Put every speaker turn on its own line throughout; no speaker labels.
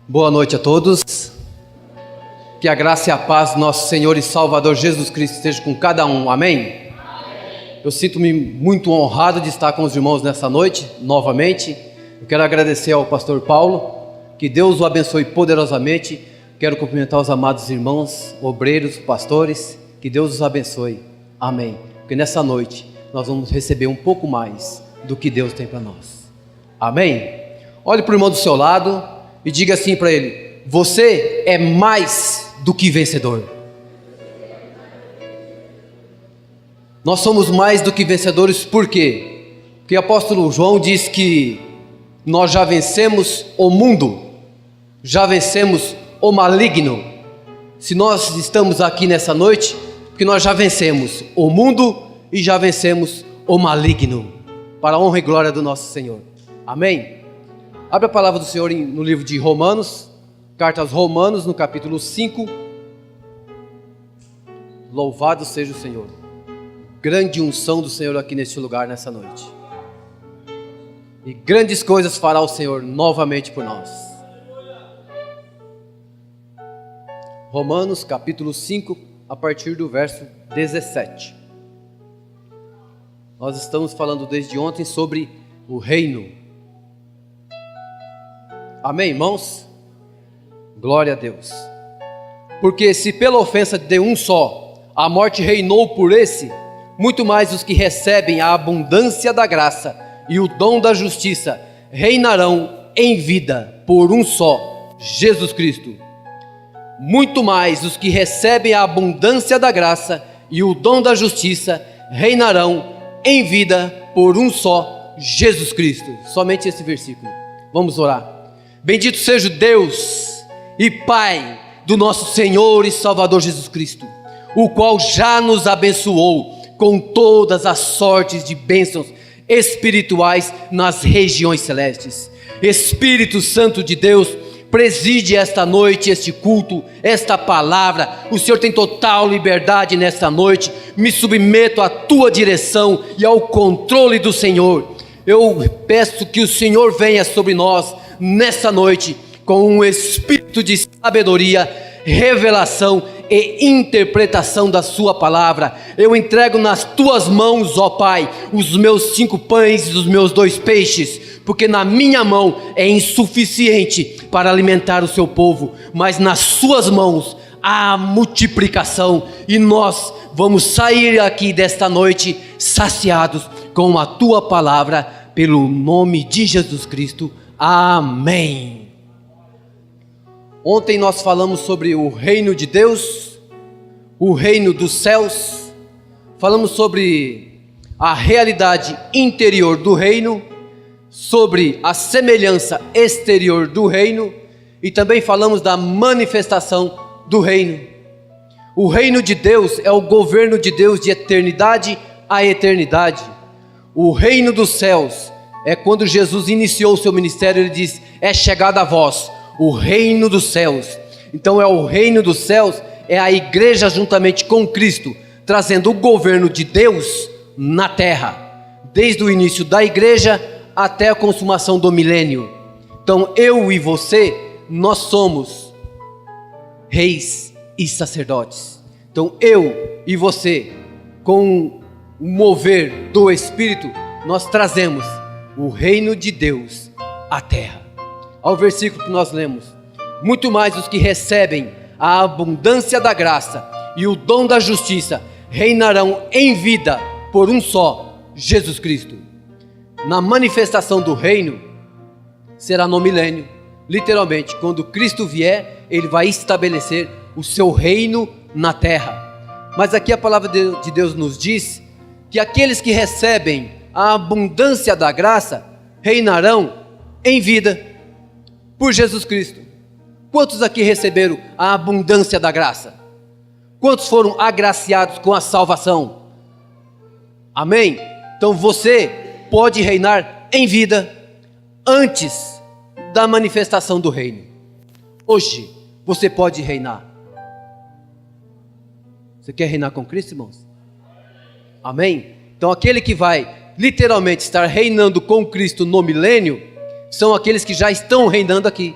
Boa noite a todos. Que a graça e a paz do nosso Senhor e Salvador Jesus Cristo esteja com cada um. Amém? Eu sinto-me muito honrado de estar com os irmãos nessa noite, novamente. Eu quero agradecer ao pastor Paulo, que Deus o abençoe poderosamente. Quero cumprimentar os amados irmãos, obreiros, pastores, que Deus os abençoe. Amém. Porque nessa noite nós vamos receber um pouco mais do que Deus tem para nós. Amém? Olhe para o irmão do seu lado e diga assim para ele: você é mais do que vencedor. Nós somos mais do que vencedores, por quê? Porque o apóstolo João diz que nós já vencemos o mundo, já vencemos o maligno. Se nós estamos aqui nessa noite, porque nós já vencemos o mundo e já vencemos o maligno, para a honra e glória do nosso Senhor. Amém? Abre a palavra do Senhor no livro de Romanos, carta aos Romanos, no capítulo 5. Louvado seja o Senhor. Grande unção do Senhor aqui neste lugar nessa noite. E grandes coisas fará o Senhor novamente por nós. Romanos capítulo 5, a partir do verso 17. Nós estamos falando desde ontem sobre o reino. Amém, irmãos? Glória a Deus. Porque se pela ofensa de um só a morte reinou por esse, muito mais os que recebem a abundância da graça e o dom da justiça reinarão em vida por um só, Jesus Cristo. Muito mais os que recebem a abundância da graça e o dom da justiça reinarão em vida por um só, Jesus Cristo. Somente esse versículo. Vamos orar. Bendito seja o Deus e Pai do nosso Senhor e Salvador Jesus Cristo, o qual já nos abençoou com todas as sortes de bênçãos espirituais nas regiões celestes. Espírito Santo de Deus, preside esta noite, este culto, esta palavra. O Senhor tem total liberdade nesta noite. Me submeto à tua direção e ao controle do Senhor. Eu peço que o Senhor venha sobre nós nessa noite com um espírito de sabedoria, revelação e interpretação da sua palavra. Eu entrego nas tuas mãos, ó Pai, os meus 5 pães e os meus 2 peixes, porque na minha mão é insuficiente para alimentar o seu povo, mas nas suas mãos há multiplicação, e nós vamos sair aqui desta noite saciados com a tua palavra, pelo nome de Jesus Cristo. Amém. Ontem nós falamos sobre o reino de Deus, o reino dos céus. Falamos sobre a realidade interior do reino, sobre a semelhança exterior do reino, e também falamos da manifestação do reino. O reino de Deus é o governo de Deus de eternidade a eternidade. O reino dos céus é quando Jesus iniciou o seu ministério. Ele diz: é chegado a vós o reino dos céus. Então é o reino dos céus, é a igreja juntamente com Cristo, trazendo o governo de Deus na terra, desde o início da igreja até a consumação do milênio. Então eu e você, nós somos reis e sacerdotes. Então eu e você, com o mover do Espírito, nós trazemos o reino de Deus à terra. Ao versículo que nós lemos: muito mais os que recebem a abundância da graça e o dom da justiça reinarão em vida por um só, Jesus Cristo. Na manifestação do reino será no milênio. Literalmente, quando Cristo vier, ele vai estabelecer o seu reino na terra. Mas aqui a palavra de Deus nos diz que aqueles que recebem a abundância da graça reinarão em vida por Jesus Cristo. Quantos aqui receberam a abundância da graça? Quantos foram agraciados com a salvação? Amém? Então você pode reinar em vida antes da manifestação do reino. Hoje você pode reinar. Você quer reinar com Cristo, irmãos? Amém? Então aquele que vai literalmente estar reinando com Cristo no milênio são aqueles que já estão reinando aqui.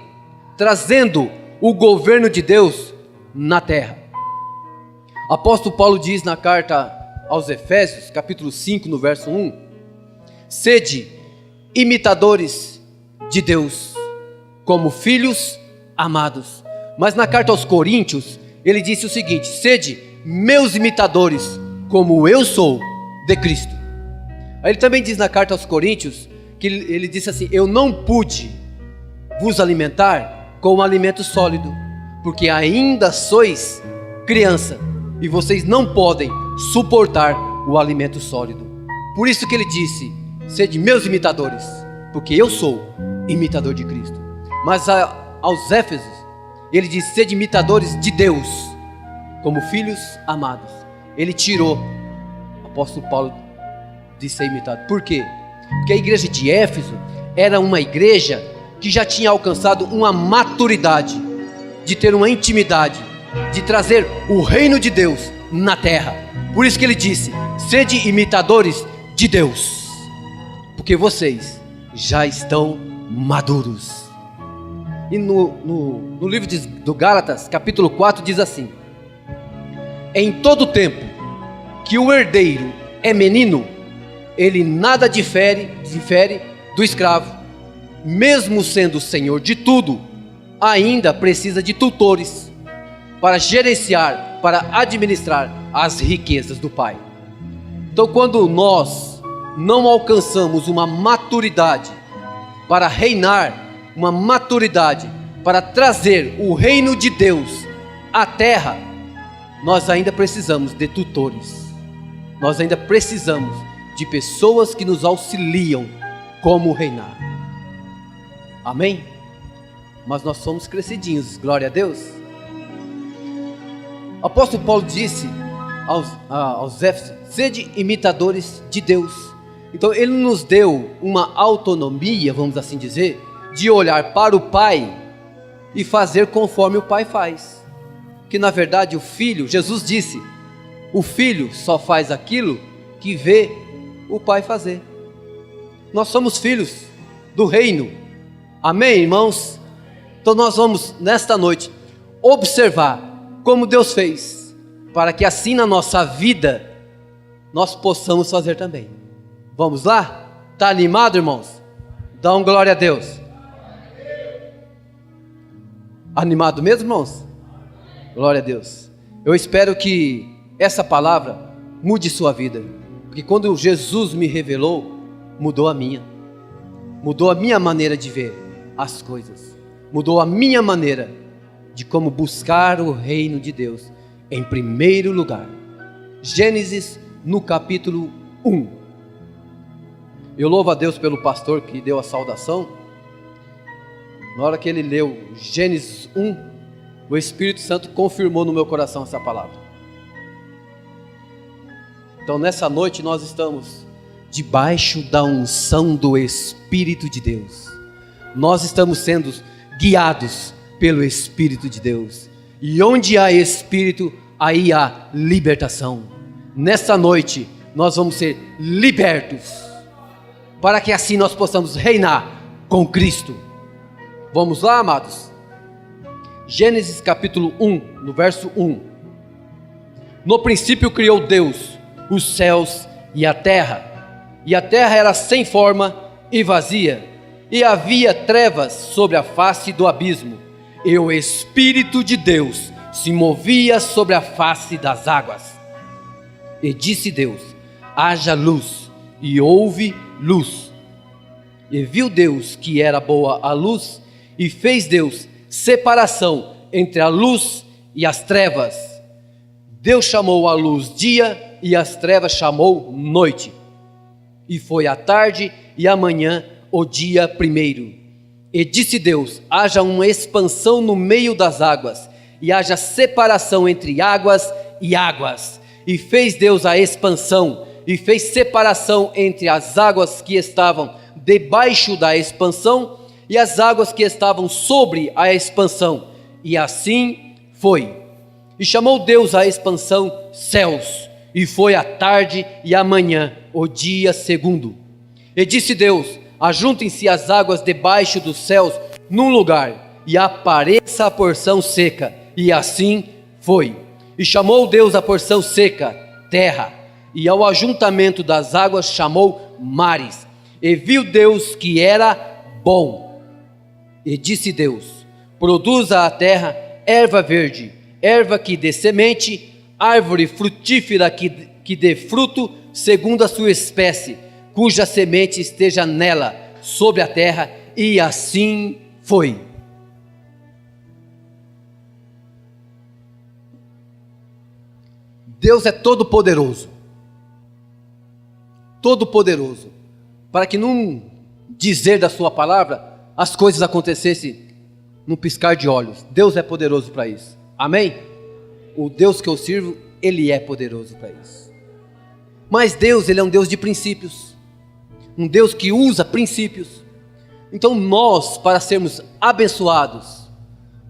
trazendo o governo de Deus na terra. Apóstolo Paulo diz na carta aos Efésios, capítulo 5, no verso 1: sede imitadores de Deus, como filhos amados. Mas na carta aos Coríntios, ele disse o seguinte: sede meus imitadores, como eu sou de Cristo. Aí ele também diz na carta aos Coríntios, que ele disse assim: eu não pude vos alimentar com um alimento sólido, porque ainda sois criança, e vocês não podem suportar o alimento sólido. Por isso que ele disse: sede meus imitadores, porque eu sou imitador de Cristo. Mas aos Éfesos, ele diz: sede imitadores de Deus, como filhos amados. Ele tirou, o apóstolo Paulo, de ser imitado. Por quê? Porque a igreja de Éfeso era uma igreja que já tinha alcançado uma maturidade, de ter uma intimidade, de trazer o reino de Deus na terra. Por isso que ele disse: sede imitadores de Deus, porque vocês já estão maduros. E no livro do Gálatas, capítulo 4, diz assim: em todo tempo que o herdeiro é menino, ele nada difere do escravo, mesmo sendo senhor de tudo, ainda precisa de tutores para gerenciar, para administrar as riquezas do Pai. Então, quando nós não alcançamos uma maturidade para reinar, uma maturidade para trazer o reino de Deus à terra, nós ainda precisamos de tutores, nós ainda precisamos de pessoas que nos auxiliam como reinar. Amém? Mas nós somos crescidinhos, glória a Deus. O apóstolo Paulo disse aos Éfesos: sede imitadores de Deus. Então ele nos deu uma autonomia, vamos assim dizer, de olhar para o Pai e fazer conforme o Pai faz. Que na verdade o Filho, Jesus disse, o Filho só faz aquilo que vê o Pai fazer. Nós somos filhos do reino. Amém, irmãos? Então nós vamos nesta noite observar como Deus fez, para que assim na nossa vida nós possamos fazer também. Vamos lá? Está animado, irmãos? Dá um glória a Deus. Animado mesmo, irmãos? Glória a Deus. Eu espero que essa palavra mude sua vida, porque quando Jesus me revelou, mudou a minha maneira de ver as coisas, mudou a minha maneira de como buscar o reino de Deus em primeiro lugar. Gênesis no capítulo 1. Eu louvo a Deus pelo pastor que deu a saudação. Na hora que ele leu Gênesis 1, o Espírito Santo confirmou no meu coração essa palavra. Então nessa noite nós estamos debaixo da unção do Espírito de Deus. Nós estamos sendo guiados pelo Espírito de Deus. E onde há Espírito, aí há libertação. Nessa noite nós vamos ser libertos, para que assim nós possamos reinar com Cristo. Vamos lá, amados? Gênesis capítulo 1, no verso 1. No princípio criou Deus os céus e a terra era sem forma e vazia, e havia trevas sobre a face do abismo, e o Espírito de Deus se movia sobre a face das águas. E disse Deus: haja luz, e houve luz. E viu Deus que era boa a luz, e fez Deus separação entre a luz e as trevas. Deus chamou a luz dia, e as trevas chamou noite. E foi a tarde e a manhã o dia primeiro. E disse Deus: haja uma expansão no meio das águas, e haja separação entre águas e águas. E fez Deus a expansão, e fez separação entre as águas que estavam debaixo da expansão e as águas que estavam sobre a expansão. E assim foi. E chamou Deus a expansão céus. E foi a tarde e a manhã o dia segundo. E disse Deus: ajuntem-se as águas debaixo dos céus num lugar, e apareça a porção seca. E assim foi. E chamou Deus a porção seca, terra, e ao ajuntamento das águas chamou mares. E viu Deus que era bom. E disse Deus: produza a terra erva verde, erva que dê semente, árvore frutífera que dê fruto segundo a sua espécie, cuja semente esteja nela, sobre a terra. E assim foi. Deus é todo poderoso, para que num dizer da sua palavra, as coisas acontecessem num piscar de olhos. Deus é poderoso para isso, amém? O Deus que eu sirvo, Ele é poderoso para isso. Mas Deus, Ele é um Deus de princípios, um Deus que usa princípios. Então nós, para sermos abençoados,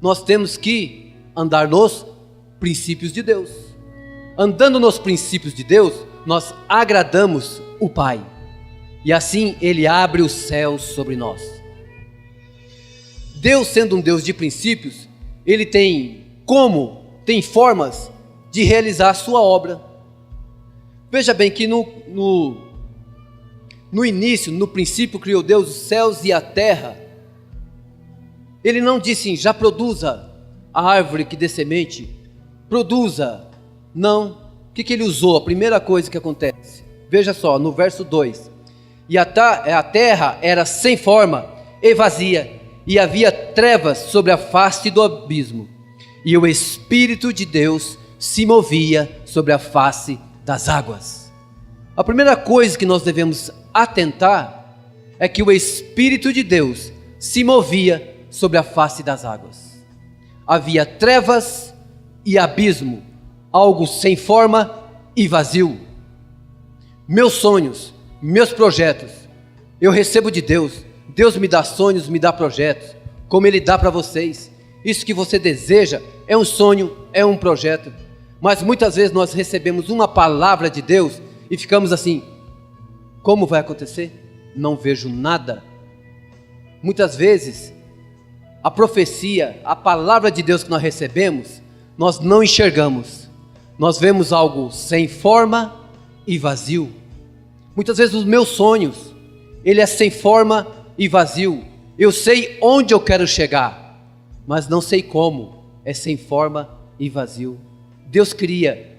nós temos que andar nos princípios de Deus. Andando nos princípios de Deus, nós agradamos o Pai, e assim Ele abre os céus sobre nós. Deus, sendo um Deus de princípios, Ele tem formas de realizar a sua obra. Veja bem que no início, no princípio criou Deus os céus e a terra. Ele não disse: já produza a árvore que dê semente, produza. Não. O que Ele usou? A primeira coisa que acontece, veja só, no verso 2: e a terra era sem forma e vazia, e havia trevas sobre a face do abismo, e o Espírito de Deus se movia sobre a face das águas. A primeira coisa que nós devemos atentar é que o Espírito de Deus se movia sobre a face das águas. Havia trevas e abismo, algo sem forma e vazio. Meus sonhos, meus projetos, eu recebo de Deus. Deus me dá sonhos, me dá projetos, como Ele dá para vocês. Isso que você deseja é um sonho, é um projeto. Mas muitas vezes nós recebemos uma palavra de Deus e ficamos assim: como vai acontecer? Não vejo nada. Muitas vezes a profecia, a palavra de Deus que nós recebemos, nós não enxergamos. Nós vemos algo sem forma e vazio. Muitas vezes os meus sonhos, ele é sem forma e vazio. Eu sei onde eu quero chegar, mas não sei como. É sem forma e vazio. Deus queria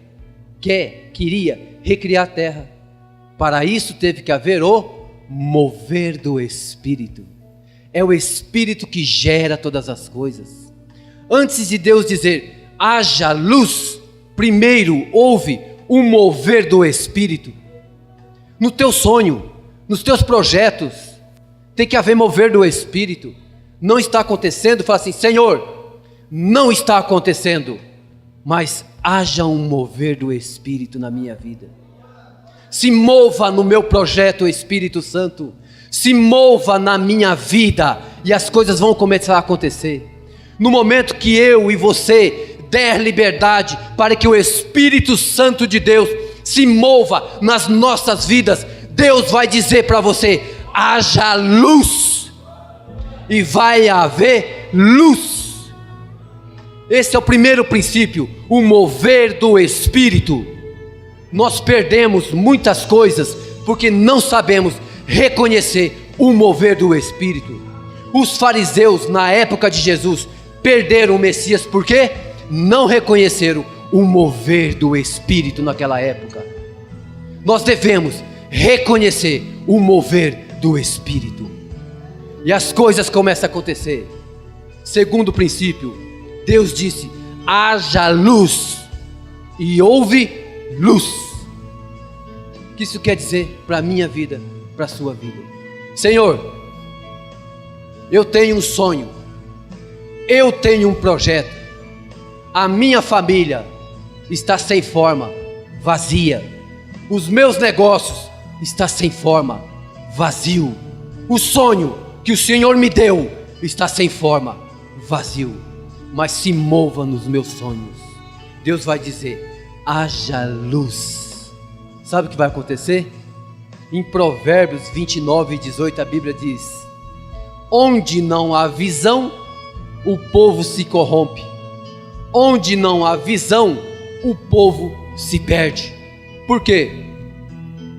recriar a terra. Para isso teve que haver o mover do Espírito. É o Espírito que gera todas as coisas. Antes de Deus dizer: haja luz, primeiro houve um mover do Espírito. No teu sonho, nos teus projetos, tem que haver mover do Espírito. Não está acontecendo, fala assim: Senhor, não está acontecendo, mas haja um mover do Espírito na minha vida. Se mova no meu projeto, Espírito Santo. Se mova na minha vida e as coisas vão começar a acontecer. No momento que eu e você der liberdade para que o Espírito Santo de Deus se mova nas nossas vidas, Deus vai dizer para você: haja luz, e vai haver luz. Esse é o primeiro princípio, o mover do Espírito. Nós perdemos muitas coisas porque não sabemos reconhecer o mover do Espírito. Os fariseus na época de Jesus perderam o Messias porque não reconheceram o mover do Espírito naquela época. Nós devemos reconhecer o mover do Espírito, e as coisas começam a acontecer. Segundo princípio, Deus disse: haja luz, e houve luz. O que isso quer dizer para a minha vida, para a sua vida? Senhor, eu tenho um sonho, eu tenho um projeto, a minha família está sem forma, vazia, os meus negócios estão sem forma, vazio, o sonho que o Senhor me deu está sem forma, vazio, mas se mova nos meus sonhos. Deus vai dizer: haja luz. Sabe o que vai acontecer? Em Provérbios 29:18 a Bíblia diz: onde não há visão, o povo se corrompe. Onde não há visão, o povo se perde. Por quê?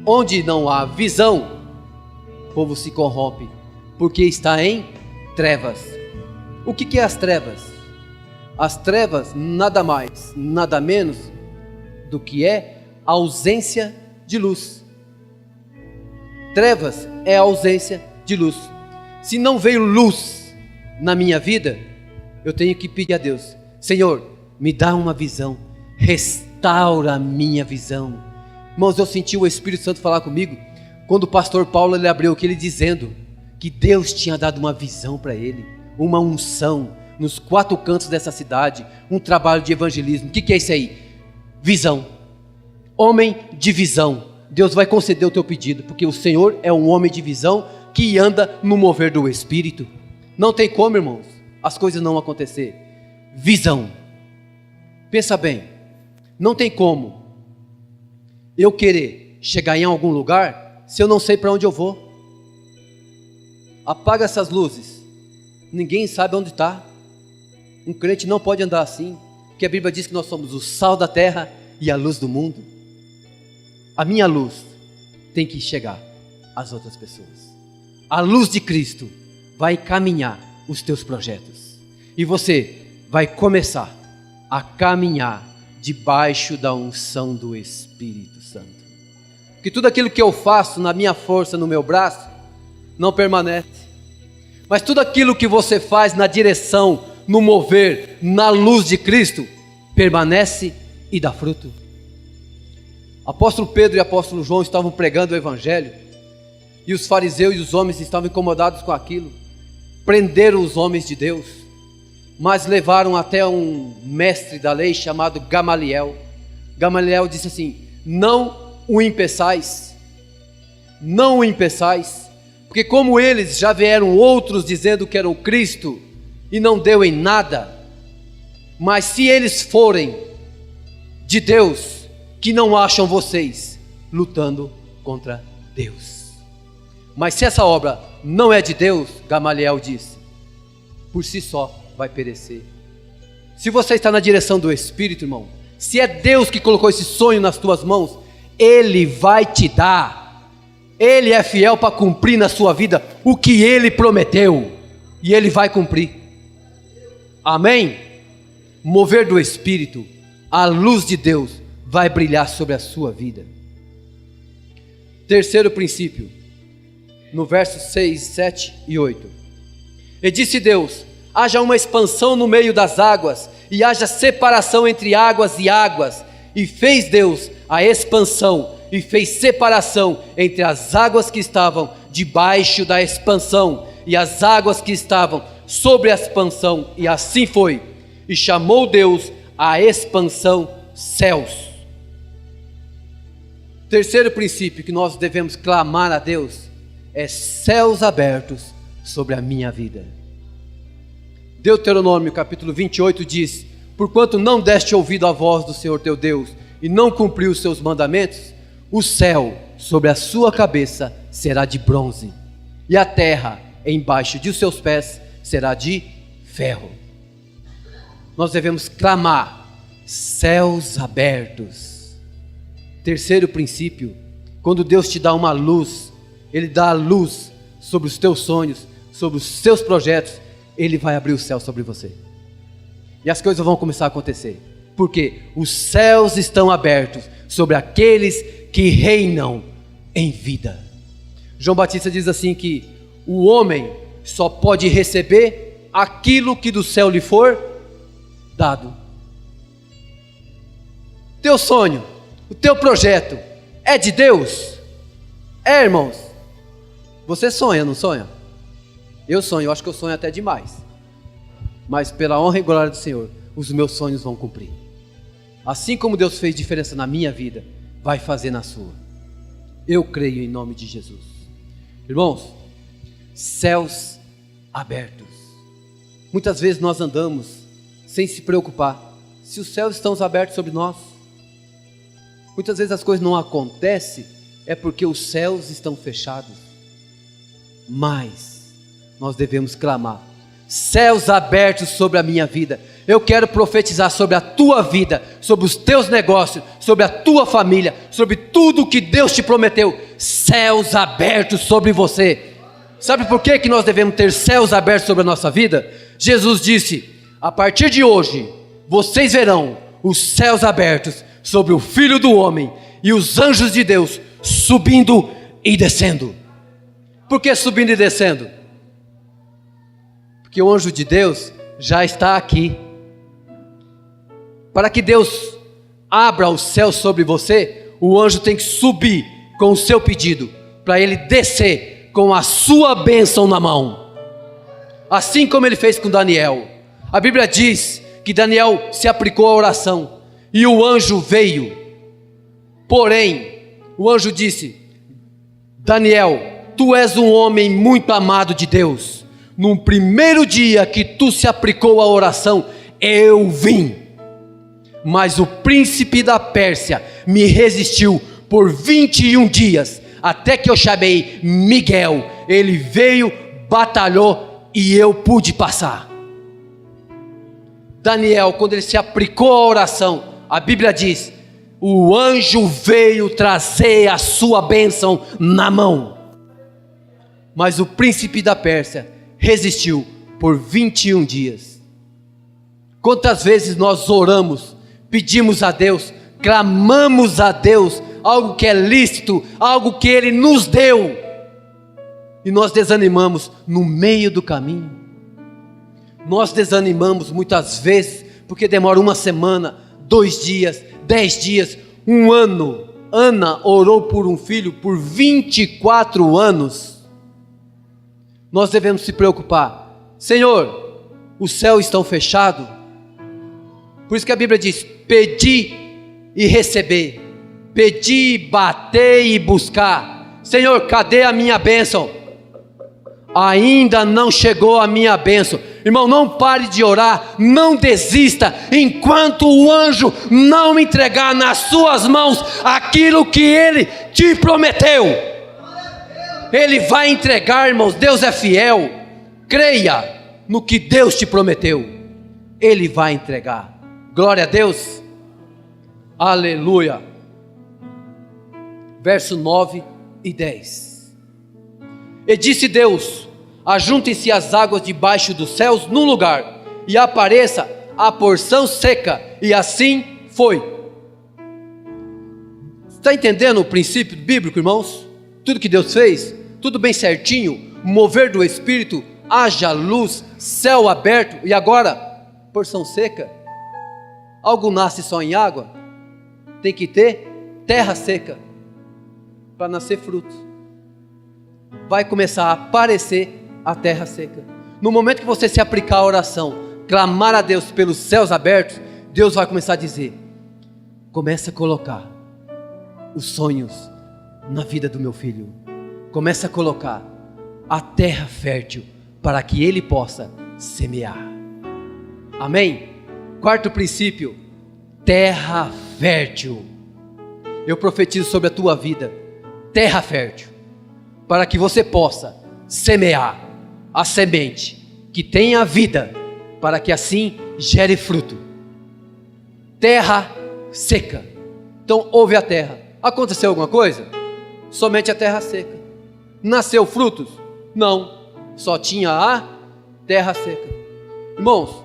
Onde não há visão, o povo se corrompe, porque está em trevas. O que é as trevas? As trevas nada mais, nada menos do que é a ausência de luz. Trevas é a ausência de luz. Se não veio luz na minha vida, eu tenho que pedir a Deus: Senhor, me dá uma visão, restaura a minha visão. Irmãos, eu senti o Espírito Santo falar comigo quando o pastor Paulo ele abriu aquele dizendo que Deus tinha dado uma visão para ele, uma unção nos 4 cantos dessa cidade, um trabalho de evangelismo. O que é isso aí? Visão. Homem de visão. Deus vai conceder o teu pedido, porque o Senhor é um homem de visão que anda no mover do Espírito. Não tem como, irmãos, as coisas não acontecer. Visão. Pensa bem, não tem como eu querer chegar em algum lugar se eu não sei para onde eu vou. Apaga essas luzes, ninguém sabe onde está. Um crente não pode andar assim, porque a Bíblia diz que nós somos o sal da terra e a luz do mundo. A minha luz tem que chegar às outras pessoas. A luz de Cristo vai encaminhar os teus projetos, e você vai começar a caminhar debaixo da unção do Espírito Santo. Porque tudo aquilo que eu faço na minha força, no meu braço, não permanece. Mas tudo aquilo que você faz na direção, no mover, na luz de Cristo, permanece e dá fruto. Apóstolo Pedro e apóstolo João estavam pregando o Evangelho, e os fariseus e os homens estavam incomodados com aquilo. Prenderam os homens de Deus, mas levaram até um mestre da lei chamado Gamaliel. Gamaliel disse assim: não o impeçais, não o impeçais, porque como eles já vieram outros dizendo que eram Cristo, e não deu em nada, mas se eles forem de Deus, que não acham vocês lutando contra Deus. Mas se essa obra não é de Deus, Gamaliel disse, por si só vai perecer. Se você está na direção do Espírito, irmão, se é Deus que colocou esse sonho nas tuas mãos, Ele vai te dar. Ele é fiel para cumprir na sua vida o que Ele prometeu, e Ele vai cumprir. Amém? Mover do Espírito, a luz de Deus vai brilhar sobre a sua vida. Terceiro princípio, no versos 6, 7 e 8. E disse Deus: haja uma expansão no meio das águas, e haja separação entre águas e águas. E fez Deus a expansão, e fez separação entre as águas que estavam debaixo da expansão, e as águas que estavam sobre a expansão, e assim foi. E chamou Deus a expansão céus. Terceiro princípio que nós devemos clamar a Deus é céus abertos sobre a minha vida. Deuteronômio capítulo 28 diz: porquanto não deste ouvido à voz do Senhor teu Deus, e não cumpriu os seus mandamentos, o céu sobre a sua cabeça será de bronze, e a terra embaixo de seus pés será de ferro. Nós devemos clamar céus abertos. Terceiro princípio, quando Deus te dá uma luz, Ele dá a luz sobre os teus sonhos, sobre os seus projetos, Ele vai abrir o céu sobre você, e as coisas vão começar a acontecer, porque os céus estão abertos sobre aqueles que reinam em vida. João Batista diz assim que o homem só pode receber aquilo que do céu lhe for dado. Teu sonho, o teu projeto é de Deus? É, irmãos? Você sonha, não sonha? Eu sonho, eu acho que eu sonho até demais, mas pela honra e glória do Senhor, os meus sonhos vão cumprir. Assim como Deus fez diferença na minha vida, vai fazer na sua. Eu creio em nome de Jesus. Irmãos, céus abertos. Muitas vezes nós andamos sem se preocupar se os céus estão abertos sobre nós. Muitas vezes as coisas não acontecem é porque os céus estão fechados. Mas nós devemos clamar céus abertos sobre a minha vida. Eu quero profetizar sobre a tua vida, sobre os teus negócios, sobre a tua família, sobre tudo que Deus te prometeu. Céus abertos sobre você. Sabe por que nós devemos ter céus abertos sobre a nossa vida? Jesus disse: a partir de hoje, vocês verão os céus abertos sobre o Filho do Homem e os anjos de Deus subindo e descendo. Por que subindo e descendo? Porque o anjo de Deus já está aqui. Para que Deus abra o céu sobre você, o anjo tem que subir com o seu pedido, para ele descer com a sua bênção na mão. Assim como ele fez com Daniel. A Bíblia diz que Daniel se aplicou à oração e o anjo veio. Porém, o anjo disse: Daniel, tu és um homem muito amado de Deus. No primeiro dia que tu se aplicou à oração, eu vim. Mas o príncipe da Pérsia me resistiu por 21 dias, até que eu chamei Miguel. Ele veio, batalhou e eu pude passar. Daniel, quando ele se aplicou à oração, a Bíblia diz: o anjo veio trazer a sua bênção na mão. Mas o príncipe da Pérsia resistiu por 21 dias. Quantas vezes nós oramos, pedimos a Deus, clamamos a Deus, algo que é lícito, algo que Ele nos deu, e nós desanimamos no meio do caminho. Nós desanimamos muitas vezes, porque demora uma semana, 2 dias, 10 dias, 1 ano. Ana orou por um filho por 24 anos. Nós devemos se preocupar: Senhor, os céus estão fechados. Por isso que a Bíblia diz: pedi e receber, pedi, bater e buscar. Senhor, cadê a minha bênção? Ainda não chegou a minha bênção. Irmão, não pare de orar, não desista, enquanto o anjo não entregar nas suas mãos aquilo que ele te prometeu. Ele vai entregar, irmãos. Deus é fiel. Creia no que Deus te prometeu, Ele vai entregar. Glória a Deus. Aleluia. Verso 9 e 10. E disse Deus: ajuntem-se as águas debaixo dos céus num lugar, e apareça a porção seca. E assim foi. Está entendendo o princípio bíblico, irmãos? Tudo que Deus fez, tudo bem certinho, mover do Espírito, haja luz, céu aberto, e agora, porção seca. Algo nasce só em água? Tem que ter terra seca para nascer fruto. Vai começar a aparecer a terra seca. No momento que você se aplicar à oração, clamar a Deus pelos céus abertos, Deus vai começar a dizer: começa a colocar os sonhos na vida do meu filho. Começa a colocar a terra fértil para que ele possa semear. Amém? Quarto princípio: terra fértil. Eu profetizo sobre a tua vida terra fértil, para que você possa semear a semente que tenha vida, para que assim gere fruto. Terra seca. Então ouve a terra. Aconteceu alguma coisa? Somente a terra seca. Nasceu frutos? Não, só tinha a terra seca. Irmãos,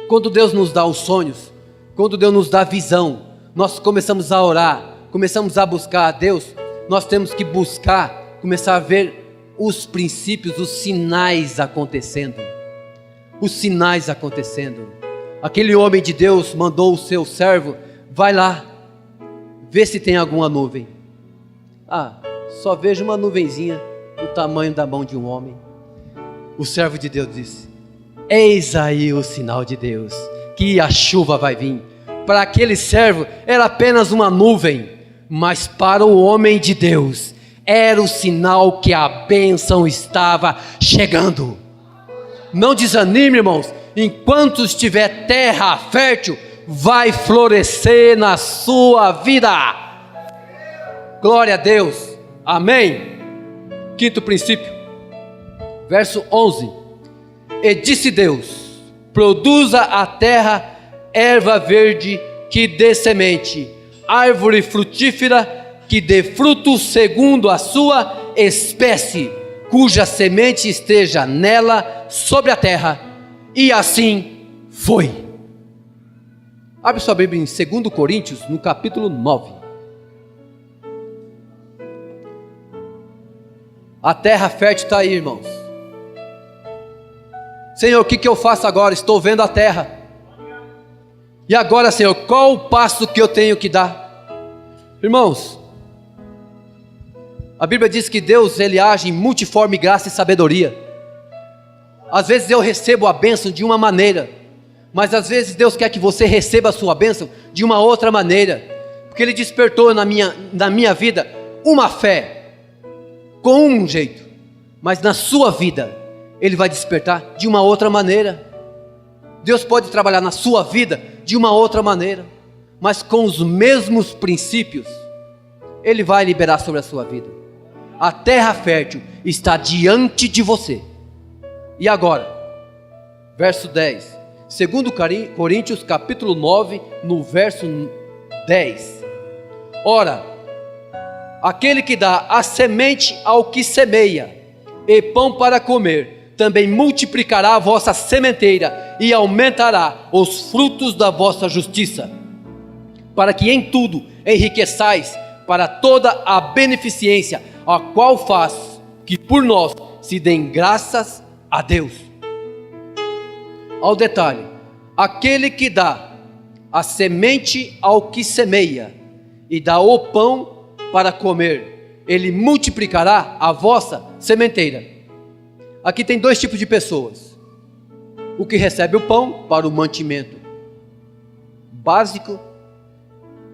quando Deus nos dá os sonhos, quando Deus nos dá a visão, nós começamos a orar, começamos a buscar a Deus, nós temos que buscar, começar a ver os princípios, os sinais acontecendo. Os sinais acontecendo. Aquele homem de Deus mandou o seu servo: vai lá, vê se tem alguma nuvem. Só vejo uma nuvenzinha do tamanho da mão de um homem. O servo de Deus disse: eis aí o sinal de Deus, que a chuva vai vir. Para aquele servo era apenas uma nuvem, mas para o homem de Deus era o sinal que a bênção estava chegando. Não desanime, irmãos. Enquanto estiver terra fértil, vai florescer na sua vida. Glória a Deus. Amém. Quinto princípio, verso 11. E disse Deus: produza a terra erva verde que dê semente, árvore frutífera que dê fruto segundo a sua espécie, cuja semente esteja nela sobre a terra. E assim foi. Abre sua Bíblia em 2 Coríntios, no capítulo 9. A terra fértil está aí, irmãos. Senhor, o que eu faço agora? Estou vendo a terra. E agora, Senhor, qual o passo que eu tenho que dar? Irmãos, a Bíblia diz que Deus, Ele age em multiforme graça e sabedoria. Às vezes eu recebo a bênção de uma maneira, mas às vezes Deus quer que você receba a sua bênção de uma outra maneira, porque Ele despertou na minha vida uma fé, com um jeito, mas na sua vida, Ele vai despertar de uma outra maneira. Deus pode trabalhar na sua vida de uma outra maneira, mas com os mesmos princípios, Ele vai liberar sobre a sua vida. A terra fértil está diante de você. E agora, verso 10, 2 Coríntios capítulo 9, no verso 10. Ora, aquele que dá a semente ao que semeia, e pão para comer, também multiplicará a vossa sementeira, e aumentará os frutos da vossa justiça, para que em tudo enriqueçais para toda a beneficência, a qual faz que por nós se dêem graças a Deus. Ao detalhe, aquele que dá a semente ao que semeia, e dá o pão para comer, Ele multiplicará a vossa sementeira. Aqui tem dois tipos de pessoas: o que recebe o pão para o mantimento básico,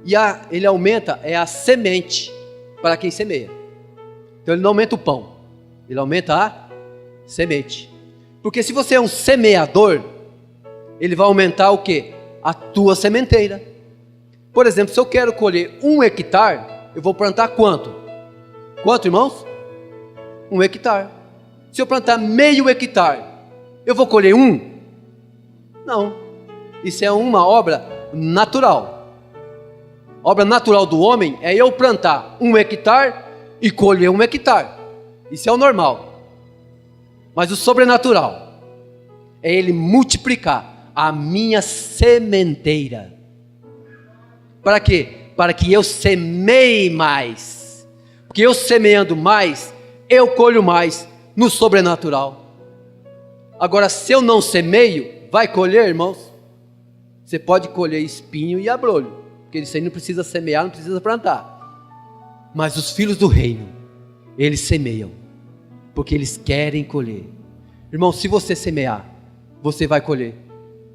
e ele aumenta a semente para quem semeia. Então ele não aumenta o pão, ele aumenta a semente. Porque se você é um semeador, ele vai aumentar o que? A tua sementeira. Por exemplo, se eu quero colher 1 hectare, eu vou plantar quanto? Quanto, irmãos? 1 hectare. Se eu plantar meio hectare, eu vou colher 1? Não. Isso é uma obra natural. A obra natural do homem é eu plantar 1 hectare e colher 1 hectare. Isso é o normal. Mas o sobrenatural é Ele multiplicar a minha sementeira. Para quê? Para que eu semeie mais. Porque eu semeando mais, eu colho mais no sobrenatural. Agora, se eu não semeio, vai colher, irmãos? Você pode colher espinho e abrolho, porque isso aí não precisa semear, não precisa plantar. Mas os filhos do reino, eles semeiam, porque eles querem colher. Irmão, se você semear, você vai colher.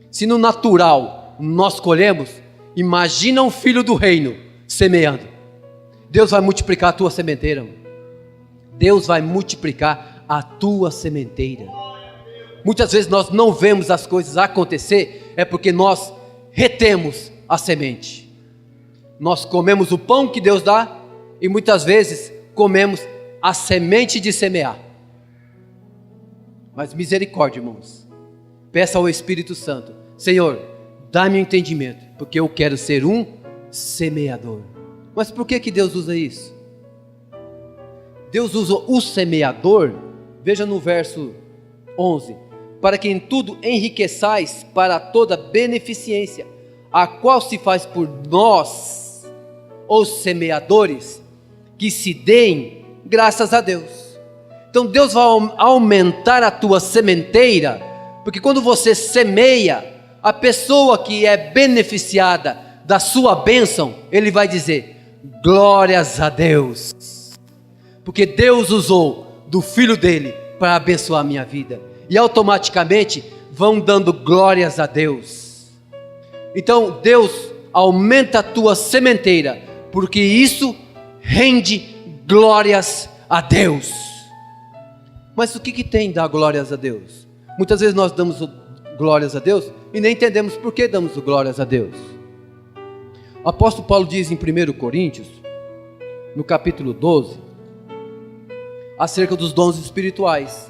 Se no natural nós colhemos, imagina um filho do reino semeando. Deus vai multiplicar a tua sementeira. Deus vai multiplicar a tua sementeira. Muitas vezes nós não vemos as coisas acontecer, é porque nós retemos a semente. Nós comemos o pão que Deus dá, e muitas vezes comemos a semente de semear. Mas misericórdia, irmãos, peça ao Espírito Santo: Senhor, dá-me um entendimento, porque eu quero ser um semeador. Mas por que Deus usa isso? Deus usa o semeador, veja no verso 11, para que em tudo enriqueçais para toda beneficência, a qual se faz por nós, os semeadores, que se deem graças a Deus. Então Deus vai aumentar a tua sementeira, porque quando você semeia, a pessoa que é beneficiada da sua bênção, ele vai dizer: glórias a Deus, porque Deus usou do filho dele para abençoar a minha vida, e automaticamente vão dando glórias a Deus. Então Deus aumenta a tua sementeira, porque isso rende glórias a Deus. Mas o que tem dar glórias a Deus? Muitas vezes nós damos glórias a Deus e nem entendemos por que damos glórias a Deus. O apóstolo Paulo diz em 1 Coríntios, no capítulo 12, acerca dos dons espirituais.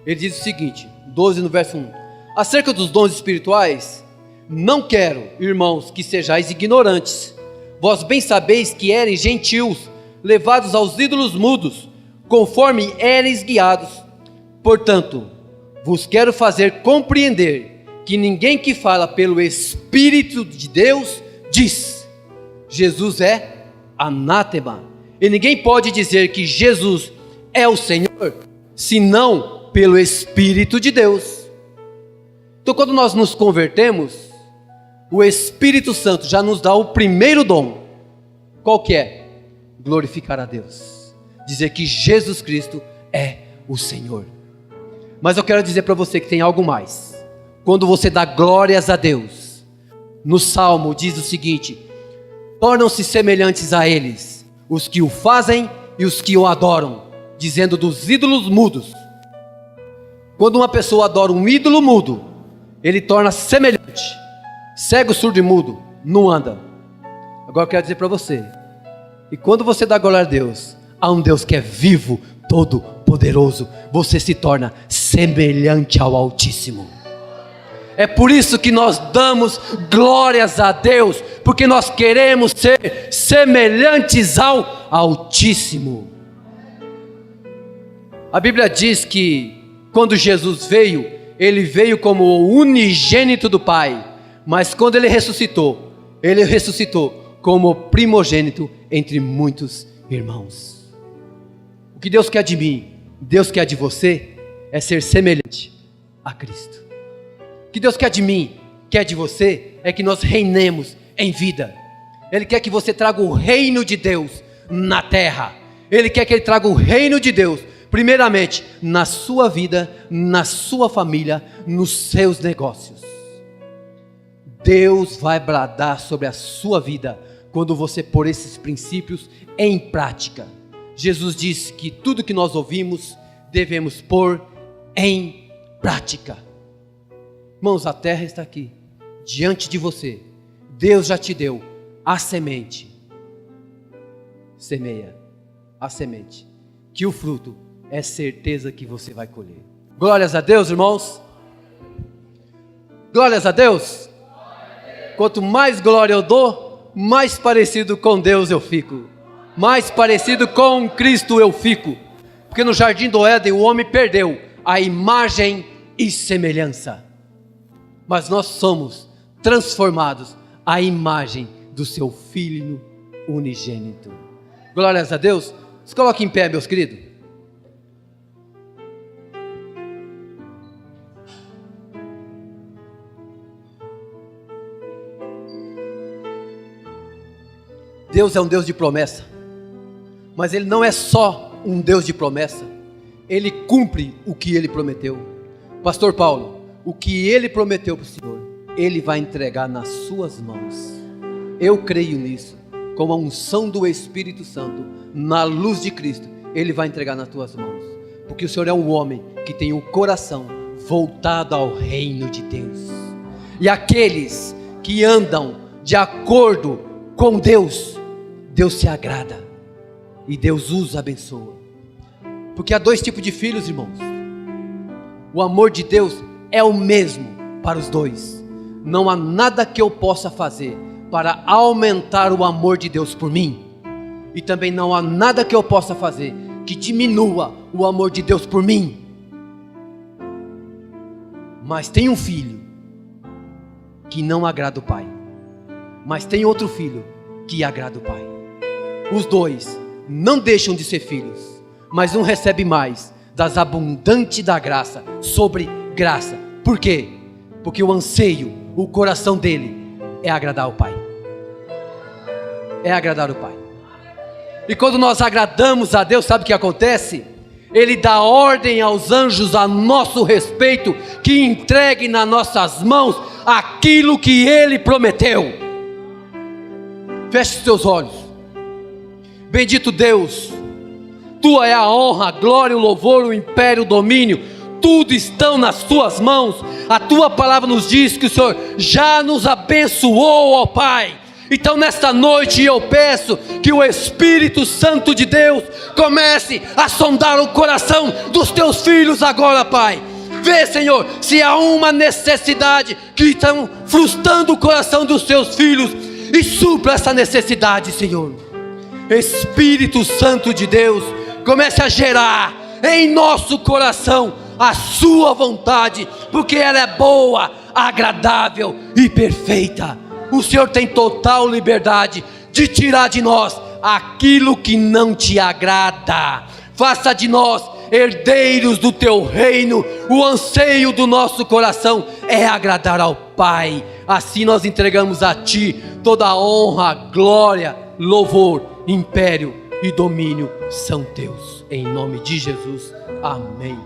Ele diz o seguinte, 12 no verso 1. Acerca dos dons espirituais, não quero, irmãos, que sejais ignorantes. Vós bem sabeis que eres gentios, levados aos ídolos mudos, conforme eres guiados. Portanto, vos quero fazer compreender que ninguém que fala pelo Espírito de Deus diz: Jesus é anátema. E ninguém pode dizer que Jesus é o Senhor, senão pelo Espírito de Deus. Então, quando nós nos convertemos, o Espírito Santo já nos dá o primeiro dom. Qual que é? Glorificar a Deus, dizer que Jesus Cristo é o Senhor. Mas eu quero dizer para você que tem algo mais. Quando você dá glórias a Deus, no Salmo diz o seguinte: tornam-se semelhantes a eles os que o fazem e os que o adoram, dizendo dos ídolos mudos. Quando uma pessoa adora um ídolo mudo, ele torna semelhante. Cego, surdo e mudo não anda. Agora eu quero dizer para você, e quando você dá glória a Deus, a um Deus que é vivo, todo poderoso, você se torna semelhante ao Altíssimo. É por isso que nós damos glórias a Deus, porque nós queremos ser semelhantes ao Altíssimo. A Bíblia diz que quando Jesus veio, ele veio como o unigênito do Pai, mas quando ele ressuscitou como o primogênito entre muitos irmãos. O que Deus quer de mim, Deus quer de você, é ser semelhante a Cristo. O que Deus quer de mim, quer de você, é que nós reinemos em vida. Ele quer que você traga o reino de Deus na terra. Ele quer que ele traga o reino de Deus, primeiramente, na sua vida, na sua família, nos seus negócios. Deus vai bradar sobre a sua vida quando você pôr esses princípios em prática. Jesus disse que tudo que nós ouvimos devemos pôr em prática. Irmãos, a terra está aqui, diante de você. Deus já te deu a semente. Semeia a semente, que o fruto é certeza que você vai colher. Glórias a Deus, irmãos. Glórias a Deus. Quanto mais glória eu dou, mais parecido com Deus eu fico. Mais parecido com Cristo eu fico. Porque no jardim do Éden o homem perdeu a imagem e semelhança. Mas nós somos transformados à imagem do seu Filho unigênito. Glórias a Deus. Se coloque em pé, meus queridos. Deus é um Deus de promessa, mas Ele não é só um Deus de promessa, Ele cumpre o que Ele prometeu. Pastor Paulo, o que Ele prometeu para o Senhor, Ele vai entregar nas suas mãos. Eu creio nisso, com a unção do Espírito Santo, na luz de Cristo, Ele vai entregar nas tuas mãos, porque o Senhor é um homem que tem o coração voltado ao reino de Deus, e aqueles que andam de acordo com Deus, Deus se agrada, e Deus os abençoa, porque há dois tipos de filhos, irmãos. O amor de Deus é o mesmo para os dois. Não há nada que eu possa fazer para aumentar o amor de Deus por mim, e também não há nada que eu possa fazer que diminua o amor de Deus por mim. Mas tem um filho que não agrada o pai, mas tem outro filho que agrada o pai. Os dois não deixam de ser filhos, mas um recebe mais das abundantes da graça sobre graça. Por quê? Porque o anseio, o coração dele é agradar o pai. É agradar o pai. E quando nós agradamos a Deus, sabe o que acontece? Ele dá ordem aos anjos a nosso respeito, que entreguem nas nossas mãos aquilo que Ele prometeu. Feche os teus olhos. Bendito Deus, Tua é a honra, a glória, o louvor, o império, o domínio, tudo estão nas Tuas mãos. A Tua palavra nos diz que o Senhor já nos abençoou, ó Pai, Então nesta noite eu peço que o Espírito Santo de Deus comece a sondar o coração dos teus filhos agora, Pai. Vê, Senhor, se há uma necessidade que estão frustrando o coração dos teus filhos, e supra essa necessidade, Senhor. Espírito Santo de Deus, comece a gerar em nosso coração a sua vontade, porque ela é boa, agradável e perfeita. O Senhor tem total liberdade de tirar de nós aquilo que não te agrada. Faça de nós herdeiros do teu reino. O anseio do nosso coração é agradar ao Pai. Assim nós entregamos a Ti toda a honra, glória, louvor, império e domínio são teus. Em nome de Jesus, amém.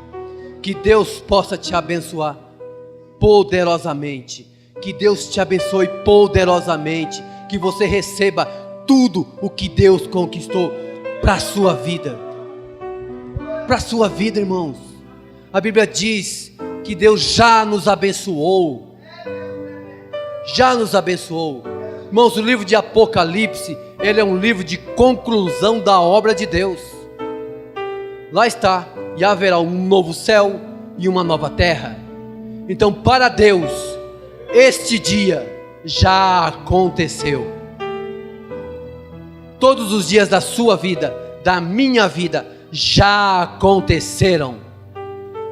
Que Deus possa te abençoar poderosamente. Que Deus te abençoe poderosamente. Que você receba tudo o que Deus conquistou para a sua vida. Para a sua vida, irmãos. A Bíblia diz que Deus já nos abençoou. Já nos abençoou. Irmãos, o livro de Apocalipse, ele é um livro de conclusão da obra de Deus. Lá está, e haverá um novo céu e uma nova terra. Então, para Deus, este dia já aconteceu. Todos os dias da sua vida, da minha vida, já aconteceram.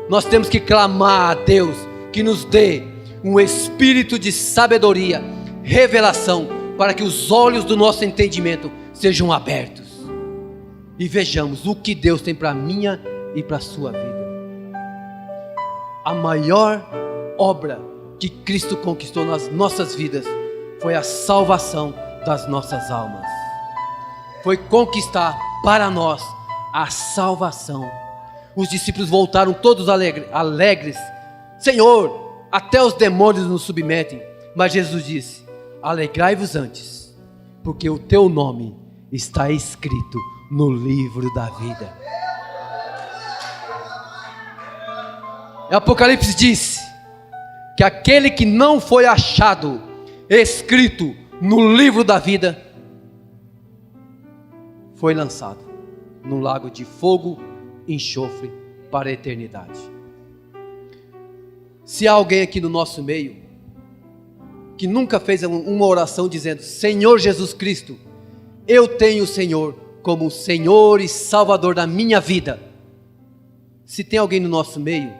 Nós temos que clamar a Deus que nos dê um espírito de sabedoria, revelação, para que os olhos do nosso entendimento sejam abertos e vejamos o que Deus tem para a minha e para a sua vida. A maior obra que Cristo conquistou nas nossas vidas foi a salvação das nossas almas. Foi conquistar para nós a salvação. Os discípulos voltaram todos alegres. Senhor, até os demônios nos submetem. Mas Jesus disse: alegrai-vos antes, porque o teu nome está escrito no livro da vida. Apocalipse diz que aquele que não foi achado escrito no livro da vida foi lançado no lago de fogo e enxofre para a eternidade. Se há alguém aqui no nosso meio que nunca fez uma oração dizendo: Senhor Jesus Cristo, eu tenho o Senhor como Senhor e Salvador da minha vida. Se tem alguém no nosso meio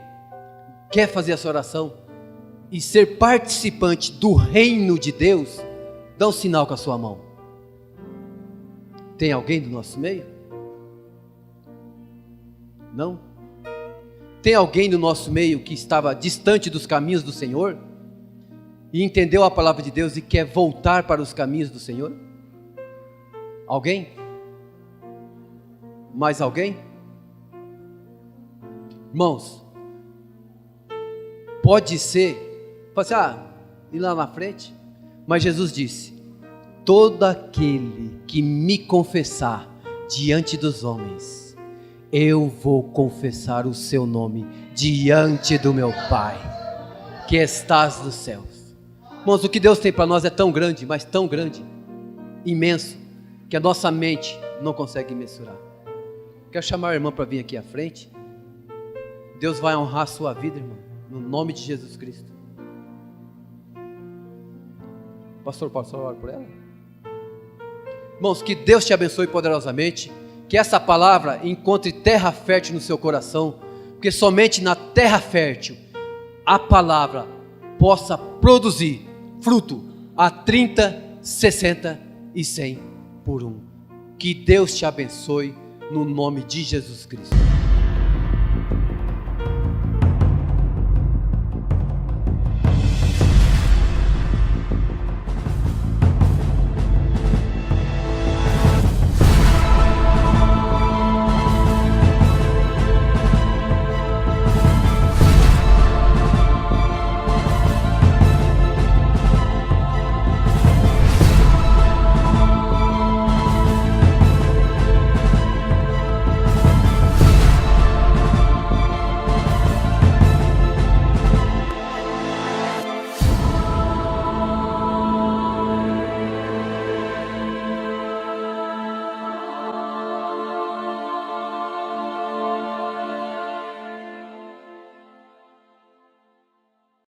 quer fazer essa oração e ser participante do reino de Deus, dá um sinal com a sua mão. Tem alguém do nosso meio? Não? Tem alguém do nosso meio que estava distante dos caminhos do Senhor e entendeu a palavra de Deus e quer voltar para os caminhos do Senhor? Alguém? Mais alguém? Irmãos, pode ser, pode ser, ir lá na frente, mas Jesus disse: todo aquele que me confessar diante dos homens, eu vou confessar o seu nome diante do meu Pai, que estás nos céus. Irmãos, o que Deus tem para nós é tão grande, mas tão grande, imenso, que a nossa mente não consegue mensurar. Quero chamar a irmã para vir aqui à frente. Deus vai honrar a sua vida, irmão, no nome de Jesus Cristo. Pastor, posso orar por ela? Irmãos, que Deus te abençoe poderosamente, que essa palavra encontre terra fértil no seu coração, porque somente na terra fértil a palavra possa produzir fruto a 30, 60 e 100 por um. Que Deus te abençoe no nome de Jesus Cristo.